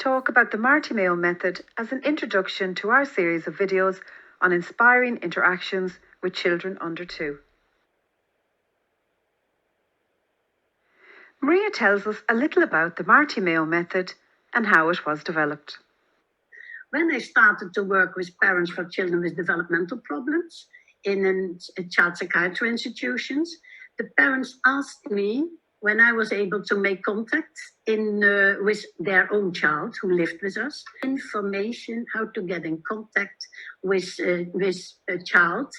talk about the Marte Meo method as an introduction to our series of videos on inspiring interactions with children under 2. Maria tells us a little about the Marte Meo method and how it was developed. When I started to work with parents for children with developmental problems in child psychiatry institutions, the parents asked me when I was able to make contact with their own child who lived with us, information how to get in contact with a child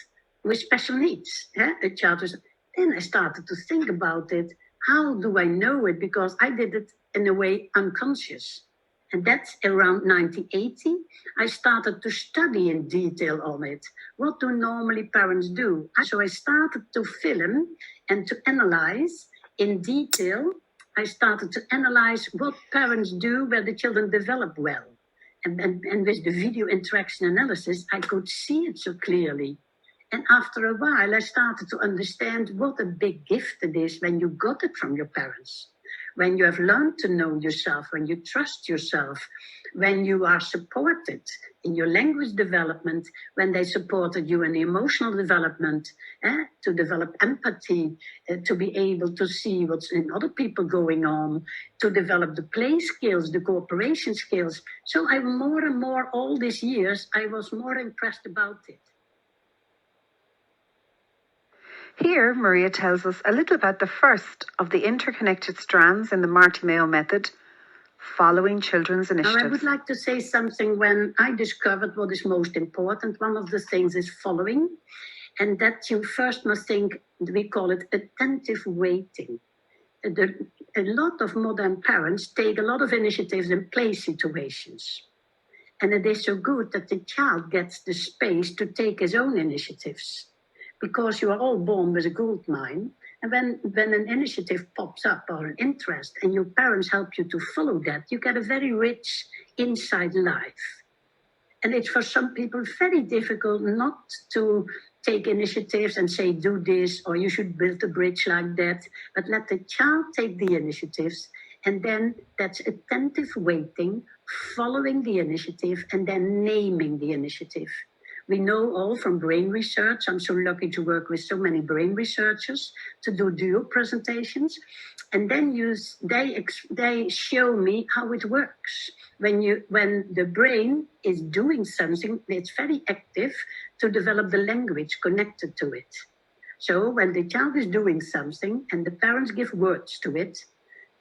with special needs. A child was. Then I started to think about it. How do I know it? Because I did it in a way unconscious. And that's around 1980. I started to study in detail on it. What do normally parents do? So I started to film and to analyze in detail. I started to analyze what parents do where the children develop well. And with the video interaction analysis, I could see it so clearly. And after a while, I started to understand what a big gift it is when you got it from your parents. When you have learned to know yourself, when you trust yourself, when you are supported in your language development, when they supported you in the emotional development, to develop empathy, to be able to see what's in other people going on, to develop the play skills, the cooperation skills. So I more and more, all these years, I was more impressed about it. Here, Maria tells us a little about the first of the interconnected strands in the Marte Meo method, following children's initiatives. Now, I would like to say something when I discovered what is most important. One of the things is following, and that you first must think, we call it attentive waiting. A lot of modern parents take a lot of initiatives in play situations. And it is so good that the child gets the space to take his own initiatives. Because you are all born with a gold mine, and when an initiative pops up or an interest and your parents help you to follow that, you get a very rich inside life. And it's for some people very difficult not to take initiatives and say, do this, or you should build a bridge like that, but let the child take the initiatives, and then that's attentive waiting, following the initiative, and then naming the initiative. We know all from brain research. I'm so lucky to work with so many brain researchers to do dual presentations. And then they show me how it works. When the brain is doing something, it's very active to develop the language connected to it. So when the child is doing something and the parents give words to it,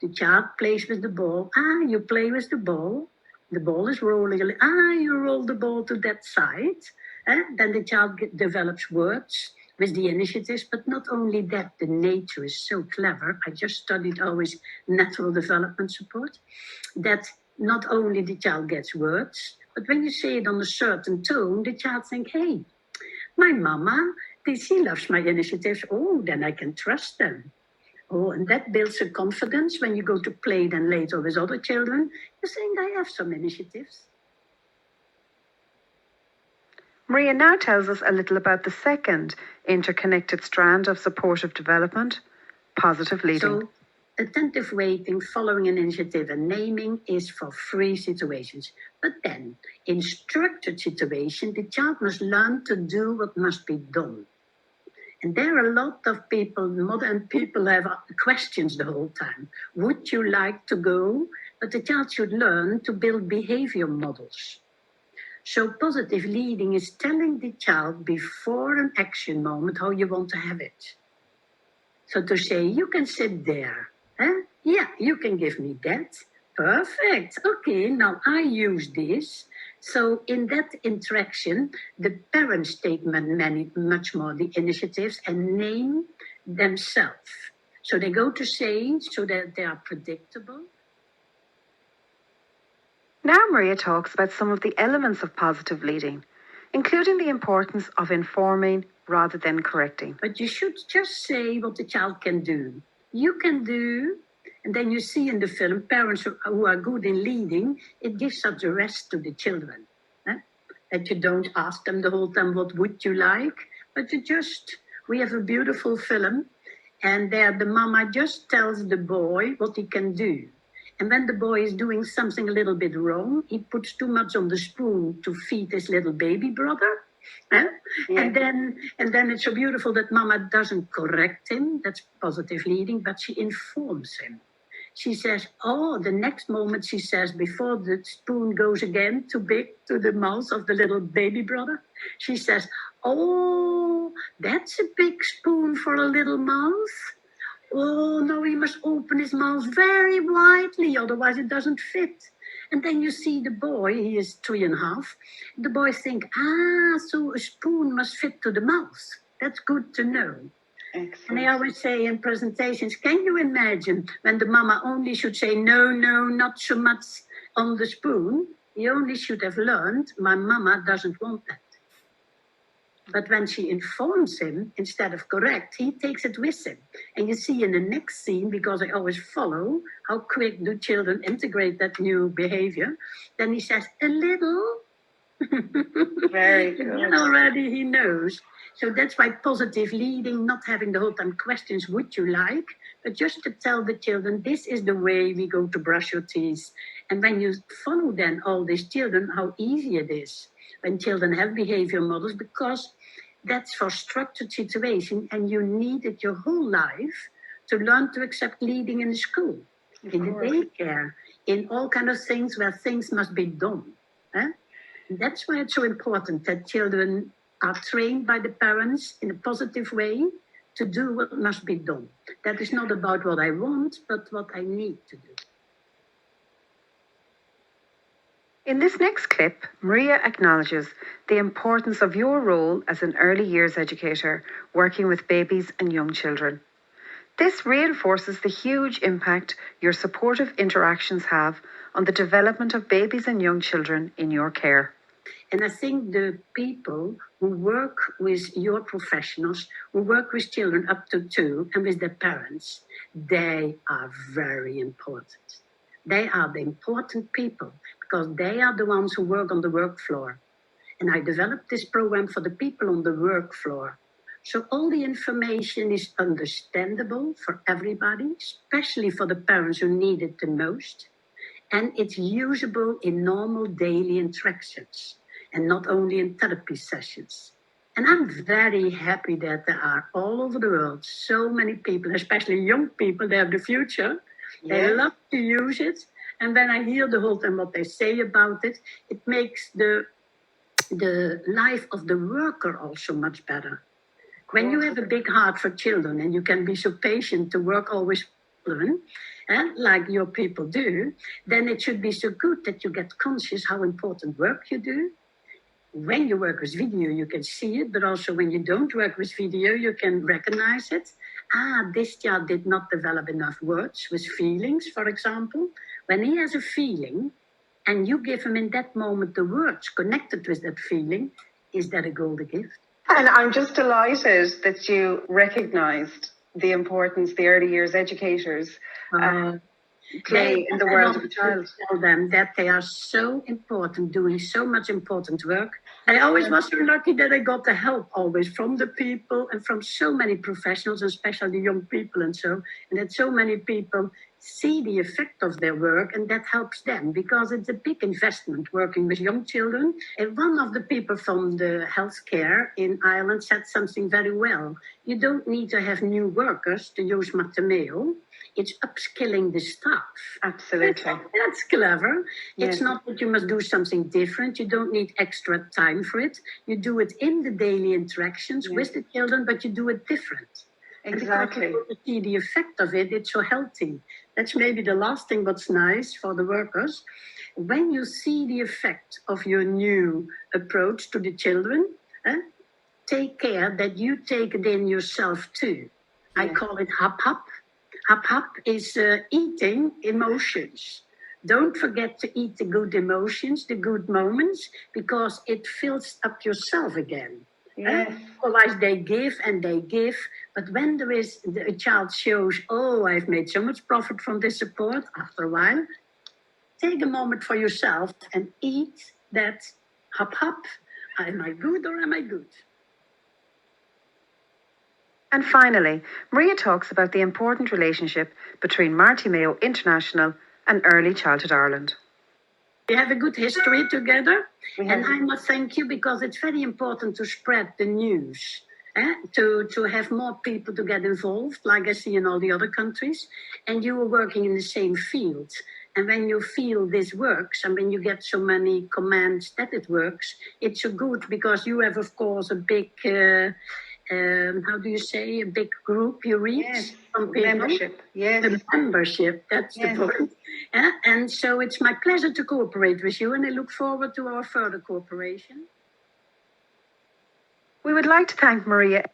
the child plays with the ball. You play with the ball. The ball is rolling. You roll the ball to that side. Then the child develops words with the initiatives, but not only that, the nature is so clever. I just studied always natural development support, that not only the child gets words, but when you say it on a certain tone, the child thinks, hey, my mama, she loves my initiatives. Oh, then I can trust them. Oh, and that builds a confidence when you go to play then later with other children. You think, I have some initiatives. Maria now tells us a little about the second interconnected strand of supportive development, positive leading. So, attentive waiting, following an initiative and naming is for free situations. But then, in structured situations, the child must learn to do what must be done. And there are a lot of people, modern people have questions the whole time. Would you like to go? But the child should learn to build behavior models. So positive leading is telling the child before an action moment how you want to have it. So to say, you can sit there. Yeah, you can give me that. Perfect. Okay, now I use this. So in that interaction, the parents take much more the initiatives and name themselves. So they go to say so that they are predictable. Now Maria talks about some of the elements of positive leading, including the importance of informing rather than correcting. But you should just say what the child can do. You can do, and then you see in the film, parents who are good in leading, it gives such a rest to the children. That you don't ask them the whole time, what would you like? But we have a beautiful film, and there the mama just tells the boy what he can do. And when the boy is doing something a little bit wrong, he puts too much on the spoon to feed his little baby brother. Eh? Yeah. And then it's so beautiful that Mama doesn't correct him. That's positive leading, but she informs him. She says, oh, the next moment she says, before the spoon goes again too big to the mouth of the little baby brother, she says, oh, that's a big spoon for a little mouth. Oh, no, he must open his mouth very widely, otherwise it doesn't fit. And then you see the boy, he is 3.5. The boy think, so a spoon must fit to the mouth. That's good to know. Excellent. And I always say in presentations, can you imagine when the mama only should say, no, not so much on the spoon? He only should have learned, my mama doesn't want that. But when she informs him, instead of correct, he takes it with him. And you see in the next scene, because I always follow how quick do children integrate that new behavior, then he says, a little. Very good. And already he knows. So that's why positive leading, not having the whole time questions, would you like? But just to tell the children, this is the way we go to brush your teeth. And when you follow then all these children, how easy it is when children have behavior models, because that's for structured situation and you need it your whole life to learn to accept leading in the school, in the daycare, in all kind of things where things must be done. Eh? That's why it's so important that children are trained by the parents in a positive way to do what must be done. That is not about what I want, but what I need to do. In this next clip, Maria acknowledges the importance of your role as an early years educator working with babies and young children. This reinforces the huge impact your supportive interactions have on the development of babies and young children in your care. And I think the people who work with your professionals, who work with children up to 2 and with their parents, they are very important. They are the important people because they are the ones who work on the work floor. And I developed this program for the people on the work floor. So all the information is understandable for everybody, especially for the parents who need it the most. And it's usable in normal daily interactions and not only in therapy sessions. And I'm very happy that there are all over the world so many people, especially young people, they have the future. They love to use it. And when I hear the whole time what they say about it, it makes the life of the worker also much better. When you have a big heart for children and you can be so patient to work always with children, like your people do, then it should be so good that you get conscious how important work you do. When you work with video, you can see it, but also when you don't work with video, you can recognize it. This child did not develop enough words with feelings, for example. When he has a feeling and you give him in that moment the words connected with that feeling, is that a golden gift? And I'm just delighted that you recognised the importance the early years educators play in the world of a child. Tell them that they are so important, doing so much important work. I always was so lucky that I got the help always from the people and from so many professionals, especially young people and that so many people see the effect of their work, and that helps them because it's a big investment working with young children. And one of the people from the healthcare in Ireland said something very well. You don't need to have new workers to use Marte Meo. It's upskilling the staff. Absolutely. That's clever. Yes. It's not that you must do something different. You don't need extra time for it. You do it in the daily interactions with the children, but you do it different. Exactly. And because you see the effect of it, it's so healthy. That's maybe the last thing what's nice for the workers. When you see the effect of your new approach to the children, take care that you take it in yourself too. I call it hap hap. Hap hap is eating emotions. Don't forget to eat the good emotions, the good moments, because it fills up yourself again. Yes. Otherwise they give and they give. But when there is a child shows, I've made so much profit from this support, after a while, take a moment for yourself and eat that hap hap. Am I good or am I good? And finally, Maria talks about the important relationship between Marte Meo International and Early Childhood Ireland. We have a good history together, We have- and I must thank you because it's very important to spread the news, to have more people to get involved, like I see in all the other countries. And you are working in the same field. And when you feel this works, and when you get so many commands that it works, it's so good because you have, of course, a big, how do you say, a big group you reach. Yes, from people. membership. Yes. The membership, that's Yes. the point. And so it's my pleasure to cooperate with you, and I look forward to our further cooperation. We would like to thank Maria